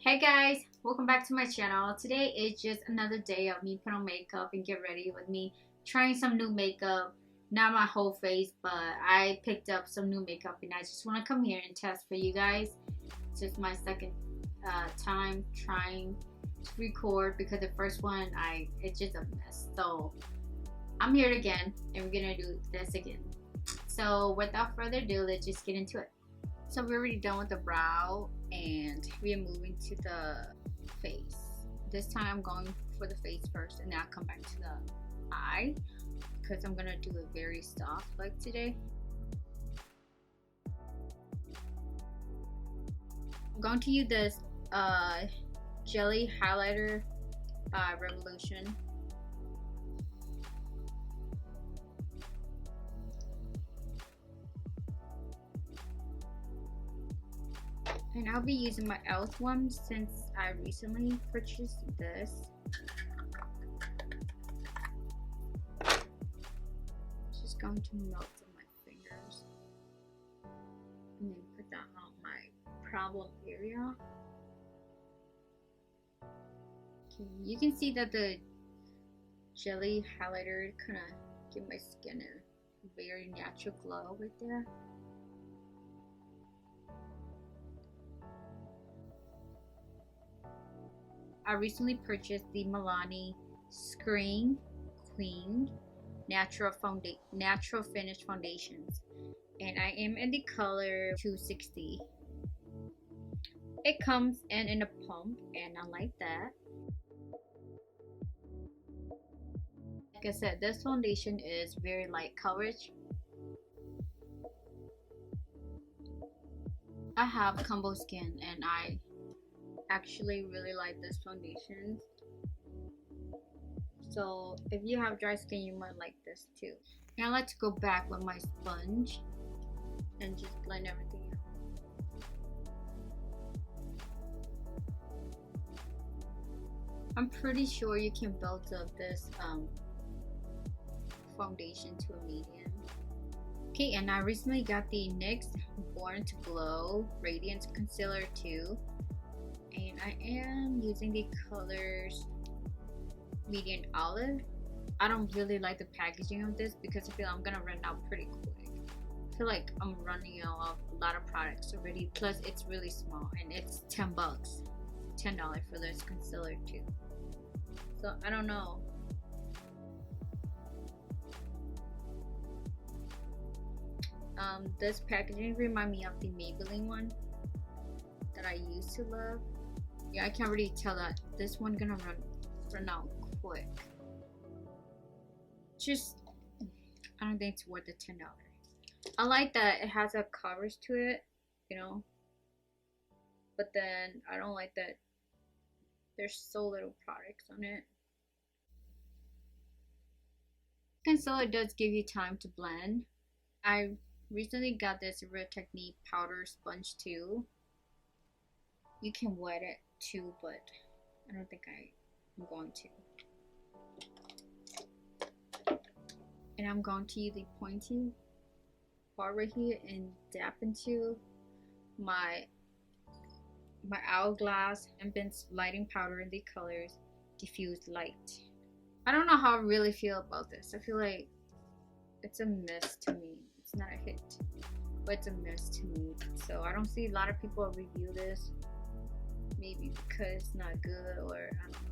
Hey guys, welcome back to my channel. Today is just another day of me putting on makeup and get ready with me trying some new makeup. Not my whole face, but I picked up some new makeup and I just want to come here and test for you guys. It's just my second time trying to record because the first one it's just a mess. So I'm here again and we're gonna do this again. So without further ado, let's just get into it. So we're already done with the brow and we are moving to the face. This time I'm going for the face first and then I'll come back to the eye because I'm gonna do it very soft like today. I'm going to use this jelly highlighter by Revolution. And I'll be using my e.l.f. one since I recently purchased this. It's just going to melt on my fingers. And then put that on my problem area. Okay, you can see that the jelly highlighter kind of give my skin a very natural glow right there. I recently purchased the Milani Screen Queen Natural Finish Foundations, and I am in the color 260. It comes in a pump, and I like that. Like I said, this foundation is very light coverage. I have combo skin, and I actually really like this foundation, so if you have dry skin you might like this too. Now I like to go back with my sponge and just blend everything out. I'm pretty sure you can build up this foundation to a medium. Okay, and I recently got the NYX Born to Glow Radiance Concealer too. And I am using the colors medium olive. I don't really like the packaging of this because I feel I'm gonna run out pretty quick. I feel like I'm running out of a lot of products already. Plus it's really small and it's $10. $10 for this concealer too. So I don't know. This packaging reminds me of the Maybelline one that I used to love. Yeah, I can already tell that this one gonna run out quick. Just, I don't think it's worth the $10. I like that it has a coverage to it, you know. But then I don't like that there's so little products on it. Concealer does give you time to blend. I recently got this Real Technique powder sponge too. You can wet it too, but I don't think I'm going to. And I'm going to use the pointy part right here and dab into my Hourglass Ambient lighting powder in the colors Diffuse Light. I don't know how I really feel about this. I feel like it's a miss to me. It's not a hit, but it's a miss to me. So I don't see a lot of people review this. Maybe because it's not good, or I don't know.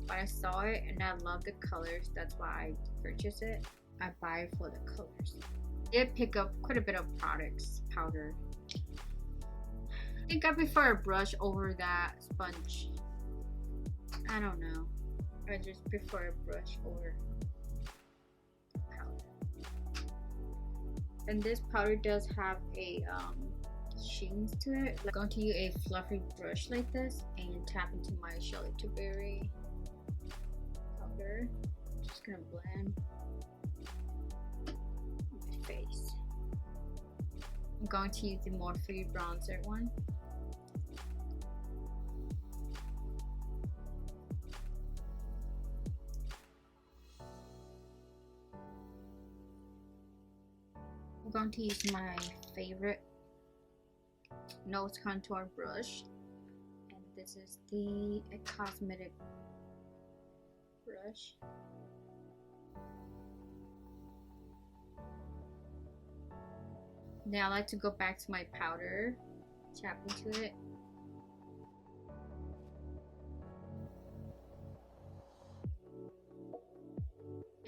But I saw it and I love the colors. That's why I purchased it. I buy it for the colors. I did pick up quite a bit of powder. I think I prefer a brush over that sponge. I don't know. I just prefer a brush over powder. And this powder does have a sheens to it. I'm going to use a fluffy brush like this and tap into my TILBURY powder. Just gonna blend my face. I'm going to use the Morphe Bronzer one. I'm going to use my favorite nose contour brush this is the cosmetic brush. Now I like to go back to my powder, tap into it.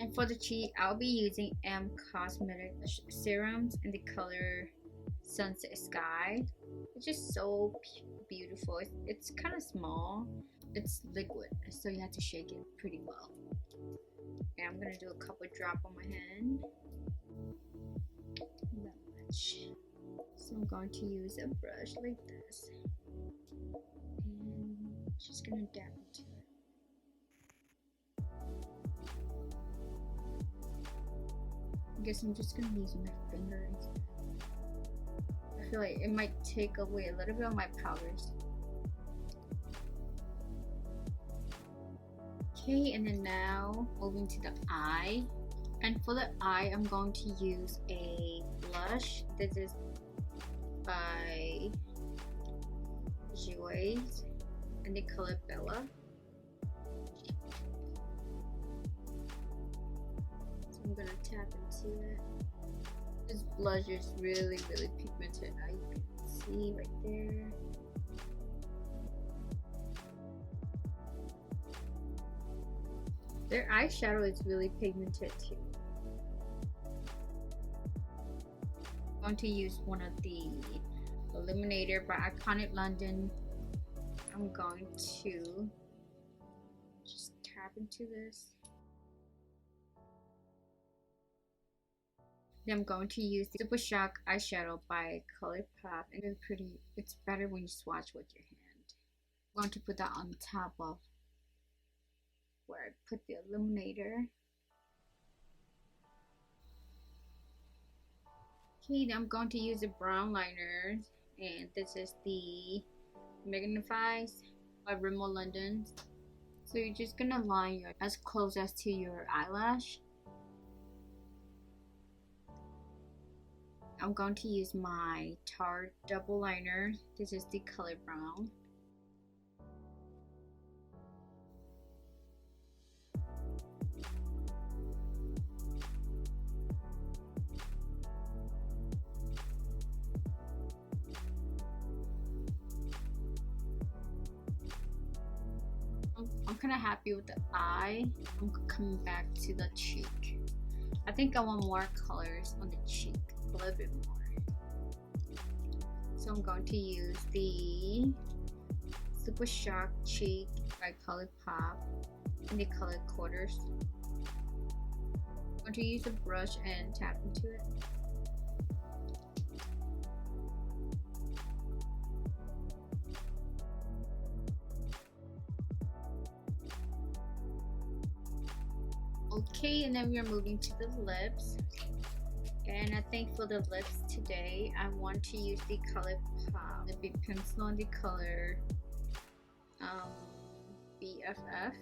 And for the cheek, I'll be using Cosmetic serums in the color Sunset Sky. It's just so beautiful. It's kind of small. It's liquid, so you have to shake it pretty well. And I'm gonna do a couple drop on my hand. Not much. So I'm going to use a brush like this, and just gonna dab into it. I guess I'm just gonna use my finger instead. I feel like it might take away a little bit of my powders. Okay, and then now moving to the eye. And for the eye, I'm going to use a blush. This is by JUVIA'S in the color Bella. So I'm gonna tap into it. This blush is really pigmented. Now you can see right there. Their eyeshadow is really pigmented too. I'm going to use one of the Illuminator by London. I'm going to just tap into this. Then I'm going to use the Super Shock eyeshadow by ColourPop, and it's pretty. It's better when you swatch with your hand. I'm going to put that on top of where I put the Illuminator. Okay, then I'm going to use a brown liner, and this is the Magnifies by Rimmel London. So you're just gonna line your as close as to your eyelash. I'm going to use my Tarte double liner. This is the color brown. I'm kind of happy with the eye. I'm coming back to the cheek. I think I want more colors on the cheek, a little bit more. So I'm going to use the Super Shock Cheek by ColourPop in the color Quarters. I'm going to use a brush and tap into it. Okay, and then we are moving to the lips. And I think for the lips today, I want to use the ColourPop Lippie pencil in the color BFF.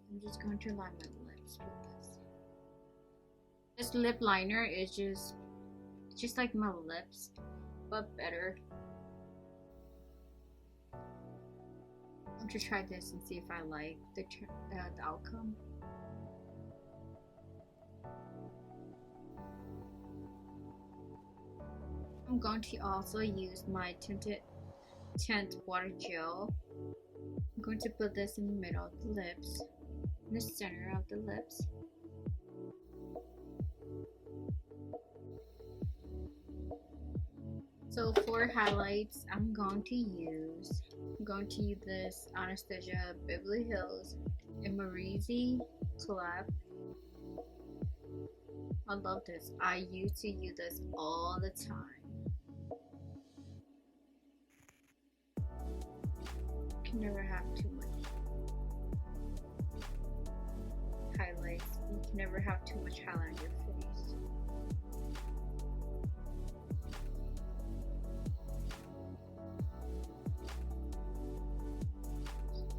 I'm just going to line my lips with this. This lip liner is just like my lips, but better. I'm going to try this and see if I like the outcome. I'm going to also use my Tint water gel. I'm going to put this in the middle of the lips, in the center of the lips. So for highlights, I'm going to use this Anastasia Beverly Hills Amrezy collab. I love this. I used to use this all the time. You can never have too much highlights. You can never have too much highlight on your face.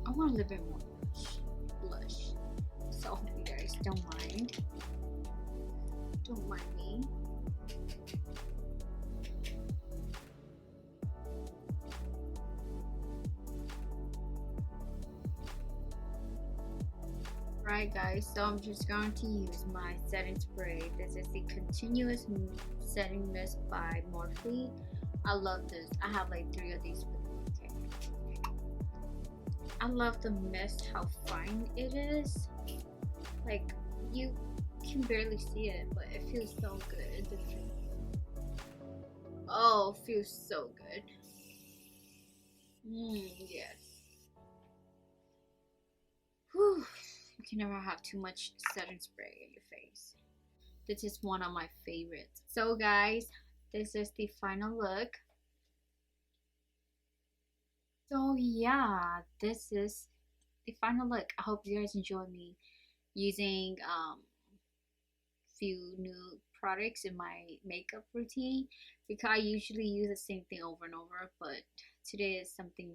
I want a little bit more blush. So hope you guys don't mind. Don't mind me. Alright guys, so I'm just going to use my setting spray. This is the Continuous Setting Mist by Morphe. I love this. I have like 3 of these. Okay. I love the mist, how fine it is. Like, you can barely see it, but it feels so good. Oh, it feels so good. Yes. Whew. You can never have too much setting spray in your face. This is one of my favorites. So guys, this is the final look. So yeah, this is the final look. I hope you guys enjoy me using few new products in my makeup routine, because I usually use the same thing over and over, but today is something,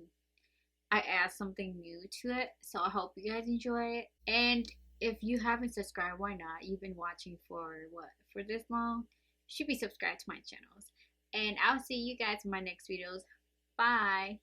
I add something new to it. So I hope you guys enjoy it. And if you haven't subscribed, why not? You've been watching for what, for this long? You should be subscribed to my channels. And I'll see you guys in my next videos. Bye.